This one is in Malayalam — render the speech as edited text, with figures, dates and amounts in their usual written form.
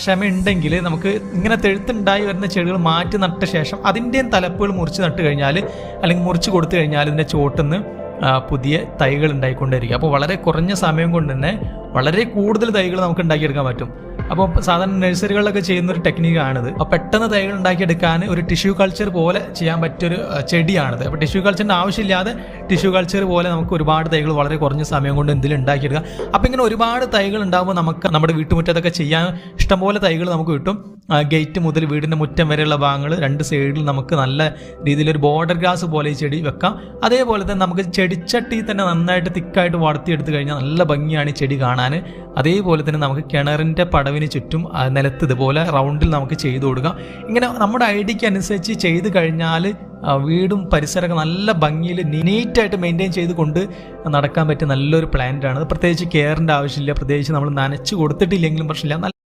ക്ഷമയുണ്ടെങ്കിൽ നമുക്ക് ഇങ്ങനെ തെഴുത്തുണ്ടായി വരുന്ന ചെടികൾ മാറ്റി നട്ട ശേഷം അതിൻ്റെയും തലപ്പുകൾ മുറിച്ച് നട്ട് കഴിഞ്ഞാൽ അല്ലെങ്കിൽ മുറിച്ച് കൊടുത്തു കഴിഞ്ഞാൽ ഇതിൻ്റെ ചോട്ടിന്ന് പുതിയ തൈകൾ ഉണ്ടായിക്കൊണ്ടിരിക്കും. അപ്പോൾ വളരെ കുറഞ്ഞ സമയം കൊണ്ട് തന്നെ വളരെ കൂടുതൽ തൈകൾ നമുക്ക് ഉണ്ടാക്കിയെടുക്കാൻ പറ്റും. അപ്പോൾ സാധാരണ നഴ്സറികളിലൊക്കെ ചെയ്യുന്നൊരു ടെക്നിക്കാണിത്. അപ്പോൾ പെട്ടെന്ന് തൈകൾ ഉണ്ടാക്കിയെടുക്കാൻ ഒരു ടിഷ്യൂ കൾച്ചർ പോലെ ചെയ്യാൻ പറ്റിയൊരു ചെടിയാണിത്. അപ്പോൾ ടിഷ്യൂ കൾച്ചറിൻ്റെ ആവശ്യമില്ലാതെ ടിഷ്യൂ കൾച്ചർ പോലെ നമുക്ക് ഒരുപാട് തൈകൾ വളരെ കുറഞ്ഞ സമയം കൊണ്ട് എന്തെങ്കിലും ഉണ്ടാക്കിയെടുക്കാം. അപ്പോൾ ഇങ്ങനെ ഒരുപാട് തൈകൾ ഉണ്ടാകുമ്പോൾ നമുക്ക് നമ്മുടെ വീട്ടുമുറ്റത്തൊക്കെ ചെയ്യാൻ ഇഷ്ടംപോലെ തൈകൾ നമുക്ക് കിട്ടും. ഗേറ്റ് മുതൽ വീടിൻ്റെ മുറ്റം വരെയുള്ള ഭാഗങ്ങൾ 2 സൈഡിൽ നമുക്ക് നല്ല രീതിയിലൊരു ബോർഡർ ഗ്രാസ് പോലെ ഈ ചെടി വെക്കാം. അതേപോലെ തന്നെ നമുക്ക് ചെടിച്ചട്ടി തന്നെ നന്നായിട്ട് തിക്കായിട്ട് വളർത്തിയെടുത്ത് കഴിഞ്ഞാൽ നല്ല ഭംഗിയാണ് ഈ ചെടി കാണാൻ. അതേപോലെ തന്നെ നമുക്ക് കിണറിൻ്റെ പടവിന് ചുറ്റും നിലത്ത് ഇതുപോലെ റൗണ്ടിൽ നമുക്ക് ചെയ്തു കൊടുക്കാം. ഇങ്ങനെ നമ്മുടെ ഐഡിയക്ക് അനുസരിച്ച് ചെയ്ത് കഴിഞ്ഞാൽ വീടും പരിസരമൊക്കെ നല്ല ഭംഗിയിൽ നീറ്റായിട്ട് മെയിൻറ്റെയിൻ ചെയ്ത് കൊണ്ട് നടക്കാൻ പറ്റിയ നല്ലൊരു പ്ലാന്റാണ്. പ്രത്യേകിച്ച് കെയറിൻ്റെ ആവശ്യമില്ല, പ്രത്യേകിച്ച് നമ്മൾ നനച്ച് കൊടുത്തിട്ടില്ലെങ്കിലും പ്രശ്നമില്ല.